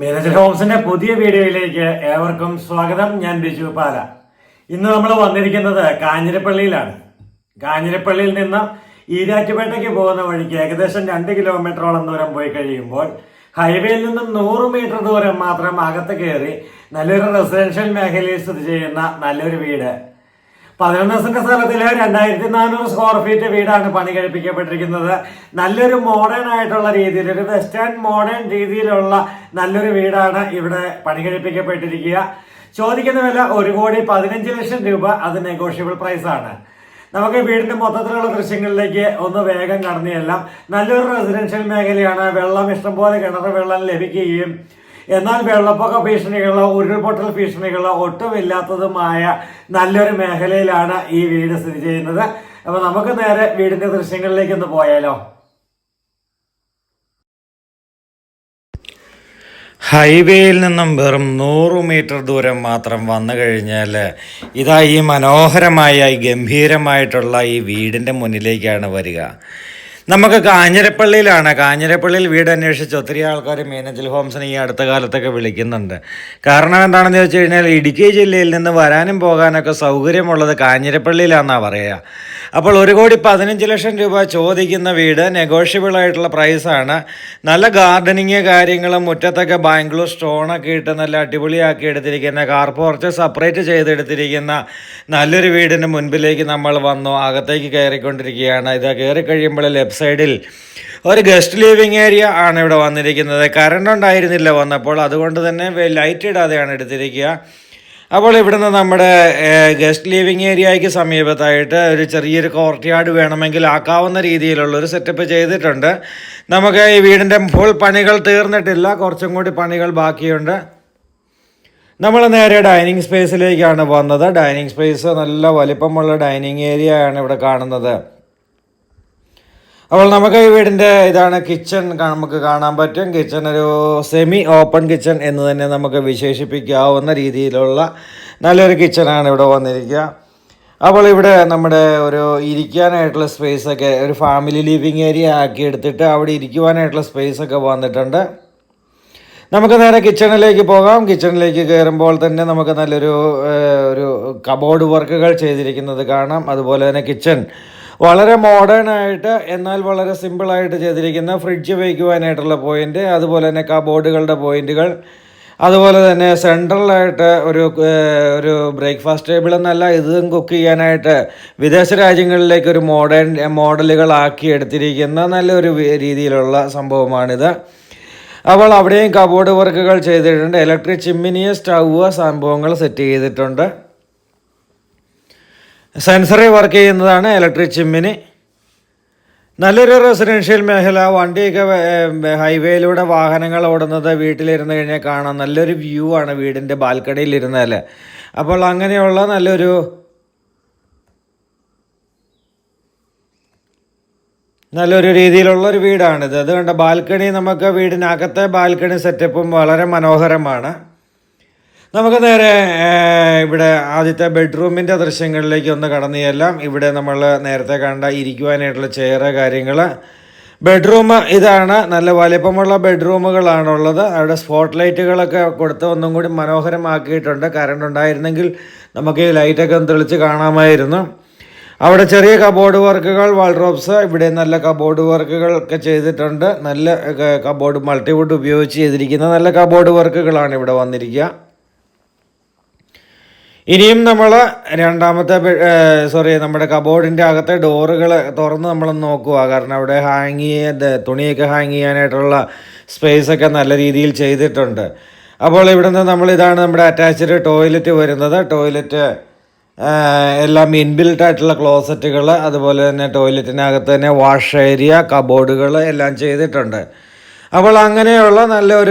മീനച്ചൽ ഹോംസിന്റെ പുതിയ വീഡിയോയിലേക്ക് ഏവർക്കും സ്വാഗതം. ഞാൻ ബിജു പാല. ഇന്ന് നമ്മൾ വന്നിരിക്കുന്നത് കാഞ്ഞിരപ്പള്ളിയിലാണ്. കാഞ്ഞിരപ്പള്ളിയിൽ നിന്ന് ഈരാറ്റുപേട്ടയ്ക്ക് പോകുന്ന വഴിക്ക് ഏകദേശം 2 കിലോമീറ്ററോളം ദൂരം പോയി കഴിയുമ്പോൾ ഹൈവേയിൽ നിന്നും 100 മീറ്റർ ദൂരം മാത്രം അകത്ത് കയറി നല്ലൊരു റെസിഡൻഷ്യൽ മേഖലയിൽ സ്ഥിതി ചെയ്യുന്ന നല്ലൊരു വീട്. 11 സെന്റ് സ്ഥലത്തില് 2400 സ്ക്വയർ ഫീറ്റ് വീടാണ് പണി കഴിപ്പിക്കപ്പെട്ടിരിക്കുന്നത്. നല്ലൊരു മോഡേൺ ആയിട്ടുള്ള രീതിയിൽ, ഒരു വെസ്റ്റേൺ മോഡേൺ രീതിയിലുള്ള നല്ലൊരു വീടാണ് ഇവിടെ പണി കഴിപ്പിക്കപ്പെട്ടിരിക്കുക. ചോദിക്കുന്ന വില 1,15,00,000 രൂപ. അത് നെഗോഷ്യബിൾ പ്രൈസ് ആണ്. നമുക്ക് വീടിന്റെ മൊത്തത്തിലുള്ള ദൃശ്യങ്ങളിലേക്ക് ഒന്ന് വേഗം കടന്നിയെല്ലാം. നല്ലൊരു റെസിഡൻഷ്യൽ മേഖലയാണ്. വെള്ളം ഇഷ്ടംപോലെ കിണർ വെള്ളം ലഭിക്കുകയും എന്നാൽ വെള്ളപ്പൊക്ക ഭീഷണികളോ ഉരുൾപൊട്ടൽ ഭീഷണികളോ ഒട്ടുമില്ലാത്തതുമായ നല്ലൊരു മേഖലയിലാണ് ഈ വീട് സ്ഥിതി ചെയ്യുന്നത്. അപ്പൊ നമുക്ക് നേരെ വീടിന്റെ ദൃശ്യങ്ങളിലേക്ക് ഒന്ന് പോയാലോ. ഹൈവേയിൽ നിന്നും വെറും 100 മീറ്റർ ദൂരം മാത്രം വന്നു കഴിഞ്ഞാൽ ഇതാ ഈ മനോഹരമായ ഈ ഗംഭീരമായിട്ടുള്ള ഈ വീടിൻ്റെ മുന്നിലേക്കാണ് വരിക. നമുക്ക് കാഞ്ഞിരപ്പള്ളിയിലാണ്. കാഞ്ഞിരപ്പള്ളിയിൽ വീട് അന്വേഷിച്ച് ഒത്തിരി ആൾക്കാർ മീനച്ചൽ ഹോംസിനെ ഈ അടുത്ത കാലത്തൊക്കെ വിളിക്കുന്നുണ്ട്. കാരണം എന്താണെന്ന് വെച്ച് കഴിഞ്ഞാൽ ഇടുക്കി ജില്ലയിൽ നിന്ന് വരാനും പോകാനൊക്കെ സൗകര്യമുള്ളത് കാഞ്ഞിരപ്പള്ളിയിലാണെന്നാണ് പറയുക. അപ്പോൾ 1,15,00,000 രൂപ ചോദിക്കുന്ന വീട് നെഗോഷ്യബിൾ ആയിട്ടുള്ള പ്രൈസാണ്. നല്ല ഗാർഡനിങ് കാര്യങ്ങളും മുറ്റത്തൊക്കെ ബാംഗ്ലൂർ സ്റ്റോണൊക്കെ ഇട്ട് നല്ല അടിപൊളിയാക്കി എടുത്തിരിക്കുന്ന, കാർ പോർച്ച് സെപ്പറേറ്റ് ചെയ്തെടുത്തിരിക്കുന്ന നല്ലൊരു വീടിന് മുൻപിലേക്ക് നമ്മൾ വന്നു. അകത്തേക്ക് കയറിക്കൊണ്ടിരിക്കുകയാണ്. ഇത് കയറി കഴിയുമ്പോൾ ലെഫ്റ്റ് സൈഡിൽ ഒരു ഗസ്റ്റ് ലിവിങ് ഏരിയ ആണ് ഇവിടെ വന്നിരിക്കുന്നത്. കറണ്ട് ഉണ്ടായിരുന്നില്ല വന്നപ്പോൾ, അതുകൊണ്ട് തന്നെ ലൈറ്റ് ഇടാതെയാണ് എടുത്തിരിക്കുക. അപ്പോൾ ഇവിടുന്ന് നമ്മുടെ ഗസ്റ്റ് ലിവിങ് ഏരിയയ്ക്ക് സമീപത്തായിട്ട് ഒരു ചെറിയൊരു കോർട്ട്യാർഡ് വേണമെങ്കിൽ ആക്കാവുന്ന രീതിയിലുള്ളൊരു സെറ്റപ്പ് ചെയ്തിട്ടുണ്ട്. നമുക്ക് ഈ വീടിൻ്റെ ഫുൾ പണികൾ തീർന്നിട്ടില്ല, കുറച്ചും കൂടി പണികൾ ബാക്കിയുണ്ട്. നമ്മൾ നേരെ ഡൈനിങ് സ്പേസിലേക്കാണ് വന്നത്. ഡൈനിങ് സ്പേസ് നല്ല വലിപ്പമുള്ള ഡൈനിങ് ഏരിയ ആണ് ഇവിടെ കാണുന്നത്. അപ്പോൾ നമുക്ക് ഈ വീടിൻ്റെ ഇതാണ് കിച്ചൺ നമുക്ക് കാണാൻ പറ്റും. കിച്ചൺ ഒരു സെമി ഓപ്പൺ കിച്ചൺ എന്ന് തന്നെ നമുക്ക് വിശേഷിപ്പിക്കാവുന്ന രീതിയിലുള്ള നല്ലൊരു കിച്ചണാണ് ഇവിടെ വന്നിരിക്കുക. അപ്പോൾ ഇവിടെ നമ്മുടെ ഒരു ഇരിക്കാനായിട്ടുള്ള സ്പേസൊക്കെ ഒരു ഫാമിലി ലിവിങ് ഏരിയ ആക്കി എടുത്തിട്ട് അവിടെ ഇരിക്കുവാനായിട്ടുള്ള സ്പേസൊക്കെ വന്നിട്ടുണ്ട്. നമുക്ക് നേരെ കിച്ചണിലേക്ക് പോകാം. കിച്ചണിലേക്ക് കയറുമ്പോൾ തന്നെ നമുക്ക് നല്ലൊരു കബോർഡ് വർക്കുകൾ ചെയ്തിരിക്കുന്നത് കാണാം. അതുപോലെ തന്നെ കിച്ചൺ വളരെ മോഡേൺ ആയിട്ട് എന്നാൽ വളരെ സിമ്പിളായിട്ട് ചെയ്തിരിക്കുന്ന ഫ്രിഡ്ജ് വയ്ക്കുവാനായിട്ടുള്ള പോയിൻ്റ്, അതുപോലെ തന്നെ കബോർഡുകളുടെ പോയിൻറ്റുകൾ, അതുപോലെ തന്നെ സെൻട്രലായിട്ട് ഒരു ബ്രേക്ക്ഫാസ്റ്റ് ടേബിൾ എന്നല്ല, ഇതും കുക്ക് ചെയ്യാനായിട്ട് വിദേശ രാജ്യങ്ങളിലേക്ക് ഒരു മോഡലുകളാക്കി എടുത്തിരിക്കുന്ന നല്ലൊരു രീതിയിലുള്ള സംഭവമാണിത്. അപ്പോൾ അവിടെയും കബോർഡ് വർക്കുകൾ ചെയ്തിട്ടുണ്ട്. ഇലക്ട്രിക് ചിമ്മിനി, സ്റ്റൗവ് സംഭവങ്ങൾ സെറ്റ് ചെയ്തിട്ടുണ്ട്. സെൻസറി വർക്ക് ചെയ്യുന്നതാണ് ഇലക്ട്രിക് ചിമ്മിനി. നല്ലൊരു റെസിഡൻഷ്യൽ മേഖല. വണ്ടിയൊക്കെ ഹൈവേയിലൂടെ വാഹനങ്ങൾ ഓടുന്നത് വീട്ടിലിരുന്ന് കഴിഞ്ഞാൽ കാണാം. നല്ലൊരു വ്യൂ ആണ് വീടിൻ്റെ ബാൽക്കണിയിൽ ഇരുന്നാൽ. അപ്പോൾ അങ്ങനെയുള്ള നല്ലൊരു രീതിയിലുള്ളൊരു വീടാണിത്. അതുകൊണ്ട് ബാൽക്കണി, നമുക്ക് വീടിനകത്തെ ബാൽക്കണി സെറ്റപ്പും വളരെ മനോഹരമാണ്. നമുക്ക് നേരെ ഇവിടെ ആദ്യത്തെ ബെഡ്റൂമിൻ്റെ ദൃശ്യങ്ങളിലേക്ക് ഒന്ന് കടന്നു ചെല്ലാം. ഇവിടെ നമ്മൾ നേരത്തെ കണ്ട ഇരിക്കുവാനായിട്ടുള്ള ചെയർ കാര്യങ്ങൾ. ബെഡ്റൂം ഇതാണ്. നല്ല വലിപ്പമുള്ള ബെഡ്റൂമുകളാണുള്ളത്. അവിടെ സ്പോട്ട് ലൈറ്റുകളൊക്കെ കൊടുത്ത് ഒന്നും കൂടി മനോഹരമാക്കിയിട്ടുണ്ട്. കറണ്ട് ഉണ്ടായിരുന്നെങ്കിൽ നമുക്ക് ഈ ലൈറ്റൊക്കെ ഒന്ന് തെളിച്ച് കാണാമായിരുന്നു. അവിടെ ചെറിയ കബോർഡ് വർക്കുകൾ, വാൾഡ്രോബ്സ്, ഇവിടെ നല്ല കബോർഡ് വർക്കുകൾ ഒക്കെ ചെയ്തിട്ടുണ്ട്. നല്ല കബോർഡ് മൾട്ടിവുഡ് ഉപയോഗിച്ച് ചെയ്തിരിക്കുന്ന നല്ല കബോർഡ് വർക്കുകളാണ് ഇവിടെ വന്നിരിക്കുക. ഇനിയും നമ്മൾ നമ്മുടെ കബോർഡിൻ്റെ അകത്തെ ഡോറുകൾ തുറന്ന് നമ്മളൊന്ന് നോക്കുക. കാരണം അവിടെ തുണിയൊക്കെ ഹാങ് ചെയ്യാനായിട്ടുള്ള സ്പേസൊക്കെ നല്ല രീതിയിൽ ചെയ്തിട്ടുണ്ട്. അപ്പോൾ ഇവിടുന്ന് ഇതാണ് നമ്മുടെ അറ്റാച്ച്ഡ് ടോയ്ലറ്റ് വരുന്നത്. ടോയ്ലറ്റ് എല്ലാം ഇൻബിൽട്ട് ആയിട്ടുള്ള ക്ലോസറ്റുകൾ, അതുപോലെ തന്നെ ടോയ്ലറ്റിനകത്ത് തന്നെ വാഷ് ഏരിയ, കബോർഡുകൾ എല്ലാം ചെയ്തിട്ടുണ്ട്. അപ്പോൾ അങ്ങനെയുള്ള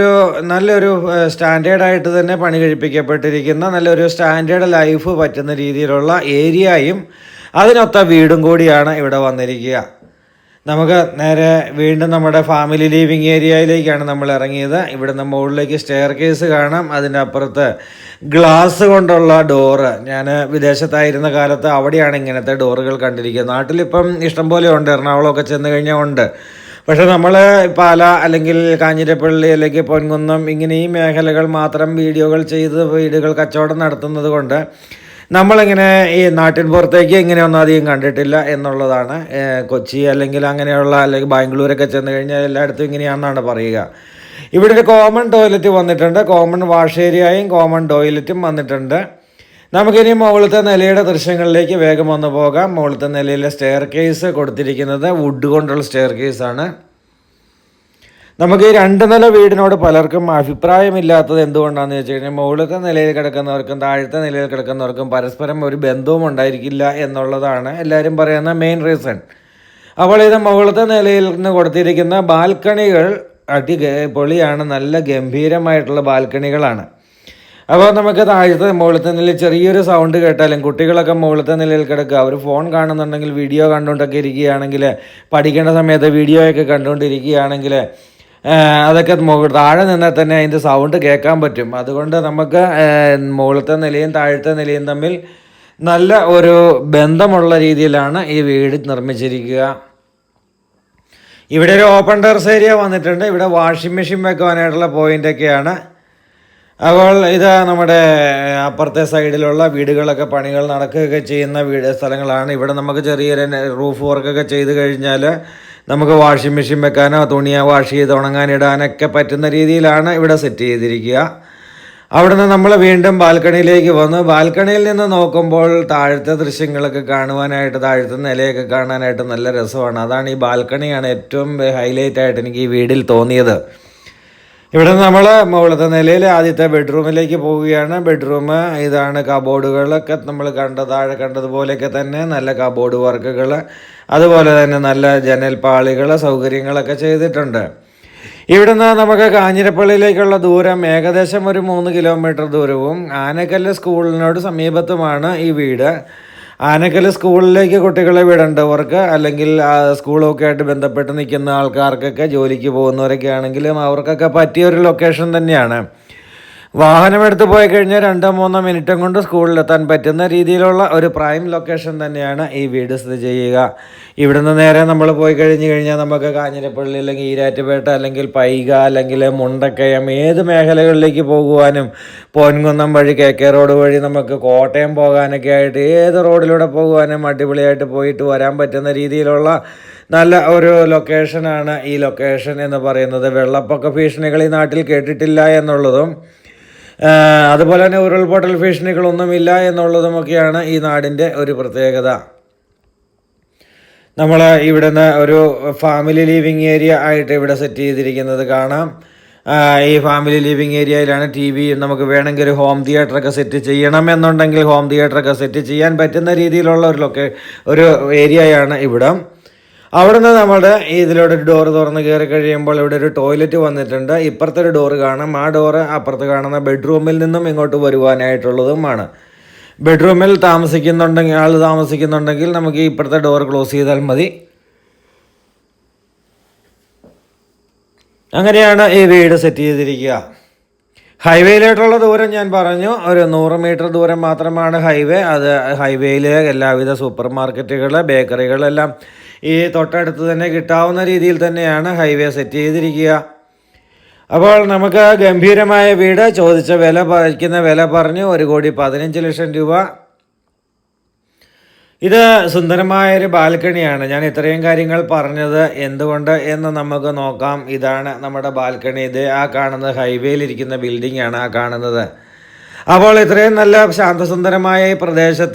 നല്ലൊരു സ്റ്റാൻഡേർഡായിട്ട് തന്നെ പണി കഴിപ്പിക്കപ്പെട്ടിരിക്കുന്ന നല്ലൊരു സ്റ്റാൻഡേർഡ് ലൈഫ് പറ്റുന്ന രീതിയിലുള്ള ഏരിയയും അതിനൊത്ത വീടും കൂടിയാണ് ഇവിടെ വന്നിരിക്കുക. നമുക്ക് നേരെ വീണ്ടും നമ്മുടെ ഫാമിലി ലിവിങ് ഏരിയയിലേക്കാണ് നമ്മൾ ഇറങ്ങിയത്. ഇവിടുന്ന് മുകളിലേക്ക് സ്റ്റെയർ കേസ് കാണാം. അതിൻ്റെ അപ്പുറത്ത് ഗ്ലാസ് കൊണ്ടുള്ള ഡോറ്. ഞാൻ വിദേശത്തായിരുന്ന കാലത്ത് അവിടെയാണ് ഇങ്ങനത്തെ ഡോറുകൾ കണ്ടിരിക്കുന്നത്. നാട്ടിലിപ്പം ഇഷ്ടംപോലെ ഉണ്ട്, എറണാകുളമൊക്കെ ചെന്ന് കഴിഞ്ഞാൽ ഉണ്ട്. പക്ഷെ നമ്മൾ പാല അല്ലെങ്കിൽ കാഞ്ഞിരപ്പള്ളി അല്ലെങ്കിൽ പൊൻകുന്നം ഇങ്ങനെ ഈ മേഖലകൾ മാത്രം വീഡിയോകൾ ചെയ്ത് വീടുകൾ കച്ചവടം നടത്തുന്നത് കൊണ്ട് നമ്മളിങ്ങനെ ഈ നാട്ടിൻ പുറത്തേക്ക് ഇങ്ങനെയൊന്നും അധികം കണ്ടിട്ടില്ല എന്നുള്ളതാണ്. കൊച്ചി അല്ലെങ്കിൽ അങ്ങനെയുള്ള അല്ലെങ്കിൽ ബാംഗ്ലൂരൊക്കെ ചെന്ന് കഴിഞ്ഞാൽ എല്ലായിടത്തും ഇങ്ങനെയാണെന്നാണ് പറയുക. ഇവിടെ ഒരു കോമൺ ടോയ്ലറ്റ് വന്നിട്ടുണ്ട്, കോമൺ വാഷ് ഏരിയയും കോമൺ ടോയ്ലറ്റും വന്നിട്ടുണ്ട്. നമുക്കിനി മുകളിലത്തെ നിലയുടെ ദൃശ്യങ്ങളിലേക്ക് വേഗം വന്നു പോകാം. മുകളിലത്തെ നിലയിലെ സ്റ്റെയർ കേസ് കൊടുത്തിരിക്കുന്നത് വുഡ് കൊണ്ടുള്ള സ്റ്റെയർ കേസാണ്. നമുക്ക് ഈ 2 നില വീടിനോട് പലർക്കും അഭിപ്രായമില്ലാത്തത് എന്തുകൊണ്ടാണെന്ന് വെച്ച് കഴിഞ്ഞാൽ മുകളിലത്തെ നിലയിൽ കിടക്കുന്നവർക്കും താഴത്തെ നിലയിൽ കിടക്കുന്നവർക്കും പരസ്പരം ഒരു ബന്ധവും ഉണ്ടായിരിക്കില്ല എന്നുള്ളതാണ് എല്ലാവരും പറയുന്ന മെയിൻ റീസൺ. അപ്പോൾ ഇത് മുകളിലത്തെ നിലയിൽ നിന്ന് കൊടുത്തിരിക്കുന്ന ബാൽക്കണികൾ പൊളിയാണ്, നല്ല ഗംഭീരമായിട്ടുള്ള ബാൽക്കണികളാണ്. അപ്പോൾ നമുക്ക് താഴത്തെ മുകളിലത്തെ നിലയിൽ ചെറിയൊരു സൗണ്ട് കേട്ടാലും കുട്ടികളൊക്കെ മുകളിലത്തെ നിലയിൽ കിടക്കുക, അവർ ഫോൺ കാണുന്നുണ്ടെങ്കിൽ വീഡിയോ കണ്ടുകൊണ്ടൊക്കെ ഇരിക്കുകയാണെങ്കിൽ, പഠിക്കേണ്ട സമയത്ത് വീഡിയോയൊക്കെ കണ്ടുകൊണ്ടിരിക്കുകയാണെങ്കിൽ അതൊക്കെ താഴെ നിന്നാൽ തന്നെ അതിൻ്റെ സൗണ്ട് കേൾക്കാൻ പറ്റും. അതുകൊണ്ട് നമുക്ക് മുകളിലത്തെ നിലയും താഴത്തെ നിലയും തമ്മിൽ നല്ല ഒരു ബന്ധമുള്ള രീതിയിലാണ് ഈ വീട് നിർമ്മിച്ചിരിക്കുക. ഇവിടെ ഒരു ഓപ്പൺ ടെറസ് ഏരിയ വന്നിട്ടുണ്ട്. ഇവിടെ വാഷിംഗ് മെഷീൻ വെക്കുവാനായിട്ടുള്ള പോയിൻ്റൊക്കെയാണ്. അപ്പോൾ ഇത് നമ്മുടെ അപ്പുറത്തെ സൈഡിലുള്ള വീടുകളൊക്കെ പണികൾ നടക്കുകയൊക്കെ ചെയ്യുന്ന സ്ഥലങ്ങളാണ്. ഇവിടെ നമുക്ക് ചെറിയൊരു റൂഫ് വർക്കൊക്കെ ചെയ്ത് കഴിഞ്ഞാൽ നമുക്ക് വാഷിംഗ് മെഷീൻ വെക്കാനോ തുണിയോ വാഷ് ചെയ്ത് ഉണങ്ങാനിടാനൊക്കെ പറ്റുന്ന രീതിയിലാണ് ഇവിടെ സെറ്റ് ചെയ്തിരിക്കുക. അവിടെ നിന്ന് നമ്മൾ വീണ്ടും ബാൽക്കണിയിലേക്ക് വന്നു. ബാൽക്കണിയിൽ നിന്ന് നോക്കുമ്പോൾ താഴത്തെ ദൃശ്യങ്ങളൊക്കെ കാണുവാനായിട്ട്, താഴത്തെ നിലയൊക്കെ കാണാനായിട്ട് നല്ല രസമാണ്. അതാണ് ഈ ബാൽക്കണിയാണ് ഏറ്റവും ഹൈലൈറ്റ് ആയിട്ട് എനിക്ക് ഈ വീടിൽ തോന്നിയത്. ഇവിടെ നിന്ന് നമ്മൾ മുകളിലത്തെ നിലയിൽ ആദ്യത്തെ ബെഡ്റൂമിലേക്ക് പോവുകയാണ്. ബെഡ്റൂം ഇതാണ്. കബോർഡുകളൊക്കെ നമ്മൾ താഴെ കണ്ടതുപോലെയൊക്കെ തന്നെ നല്ല കബോർഡ് വർക്കുകൾ, അതുപോലെ തന്നെ നല്ല ജനൽപ്പാളികൾ, സൗകര്യങ്ങളൊക്കെ ചെയ്തിട്ടുണ്ട്. ഇവിടുന്ന് നമുക്ക് കാഞ്ഞിരപ്പള്ളിയിലേക്കുള്ള ദൂരം ഏകദേശം ഒരു 3 കിലോമീറ്റർ ദൂരവും ആനക്കല്ല് സ്കൂളിനോട് സമീപത്തുമാണ് ഈ വീട്. ആനക്കല്ല് സ്കൂളിലേക്ക് കുട്ടികളെ വിടേണ്ടവർക്ക് അല്ലെങ്കിൽ സ്കൂളൊക്കെ ആയിട്ട് ബന്ധപ്പെട്ട് നിൽക്കുന്ന ആൾക്കാർക്കൊക്കെ, ജോലിക്ക് പോകുന്നവരൊക്കെ ആണെങ്കിലും അവർക്കൊക്കെ പറ്റിയൊരു ലൊക്കേഷൻ തന്നെയാണ്. വാഹനമെടുത്ത് പോയി കഴിഞ്ഞാൽ 2-3 മിനിറ്റും കൊണ്ട് സ്കൂളിലെത്താൻ പറ്റുന്ന രീതിയിലുള്ള ഒരു പ്രൈം ലൊക്കേഷൻ തന്നെയാണ് ഈ വീട് സ്ഥിതി ചെയ്യുക. ഇവിടുന്ന് നേരെ നമ്മൾ പോയി കഴിഞ്ഞാൽ നമുക്ക് കാഞ്ഞിരപ്പള്ളി അല്ലെങ്കിൽ ഈരാറ്റുപേട്ട അല്ലെങ്കിൽ പൈക അല്ലെങ്കിൽ മുണ്ടക്കയം ഏത് മേഖലകളിലേക്ക് പോകുവാനും, പൊൻകുന്നം വഴി KK റോഡ് വഴി നമുക്ക് കോട്ടയം പോകാനൊക്കെ ആയിട്ട് ഏത് റോഡിലൂടെ പോകുവാനും അടിപൊളിയായിട്ട് പോയിട്ട് വരാൻ പറ്റുന്ന രീതിയിലുള്ള നല്ല ഒരു ലൊക്കേഷനാണ് ഈ ലൊക്കേഷൻ എന്ന് പറയുന്നത്. വെള്ളപ്പൊക്ക ഭീഷണികൾ ഈ നാട്ടിൽ കേട്ടിട്ടില്ല എന്നുള്ളതും അതുപോലെ തന്നെ ഉരുൾപൊട്ടൽ ഭീഷണികളൊന്നുമില്ല എന്നുള്ളതുമൊക്കെയാണ് ഈ നാടിൻ്റെ ഒരു പ്രത്യേകത. നമ്മൾ ഇവിടുന്ന് ഒരു ഫാമിലി ലിവിങ് ഏരിയ ആയിട്ട് ഇവിടെ സെറ്റ് ചെയ്തിരിക്കുന്നത് കാണാം. ഈ ഫാമിലി ലിവിങ് ഏരിയയിലാണ് TV, നമുക്ക് വേണമെങ്കിൽ ഒരു ഹോം തിയേറ്ററൊക്കെ സെറ്റ് ചെയ്യണമെന്നുണ്ടെങ്കിൽ ഹോം തിയേറ്ററൊക്കെ സെറ്റ് ചെയ്യാൻ പറ്റുന്ന രീതിയിലുള്ള ഒരു ഏരിയയാണ് ഇവിടം. അവിടുന്ന് നമ്മുടെ ഇതിലൂടെ ഒരു ഡോറ് തുറന്ന് കയറി കഴിയുമ്പോൾ ഇവിടെ ഒരു ടോയ്ലറ്റ് വന്നിട്ടുണ്ട്. ഇപ്പുറത്തെ ഒരു ഡോറ് കാണാം. ആ ഡോറ് അപ്പുറത്ത് കാണുന്ന ബെഡ്റൂമിൽ നിന്നും ഇങ്ങോട്ട് വരുവാനായിട്ടുള്ളതുമാണ്. ബെഡ്റൂമിൽ ആൾ താമസിക്കുന്നുണ്ടെങ്കിൽ നമുക്ക് ഇപ്പുറത്തെ ഡോർ ക്ലോസ് ചെയ്താൽ മതി. അങ്ങനെയാണ് ഈ വീട് സെറ്റ് ചെയ്തിരിക്കുക. ഹൈവേയിലോട്ടുള്ള ദൂരം ഞാൻ പറഞ്ഞു, ഒരു 100 മീറ്റർ ദൂരം മാത്രമാണ് ഹൈവേ. അത് ഹൈവേയിലെ എല്ലാവിധ സൂപ്പർ മാർക്കറ്റുകൾ, ബേക്കറികളെല്ലാം ഈ തൊട്ടടുത്ത് തന്നെ കിട്ടാവുന്ന രീതിയിൽ തന്നെയാണ് ഹൈവേ സെറ്റ് ചെയ്തിരിക്കുക. അപ്പോൾ നമുക്ക് ഗംഭീരമായ വീട്, ചോദിച്ച വില പറഞ്ഞു 1,15,00,000 രൂപ. ഇത് സുന്ദരമായൊരു ബാൽക്കണിയാണ്. ഞാൻ ഇത്രയും കാര്യങ്ങൾ പറഞ്ഞത് എന്തുകൊണ്ട് എന്ന് നമുക്ക് നോക്കാം. ഇതാണ് നമ്മുടെ ബാൽക്കണി. ഇത് ആ കാണുന്നത് ഹൈവേയിലിരിക്കുന്ന ബിൽഡിംഗ് ആണ് ആ കാണുന്നത്. അപ്പോൾ ഇത്രയും നല്ല ശാന്തസുന്ദരമായ ഈ പ്രദേശത്ത്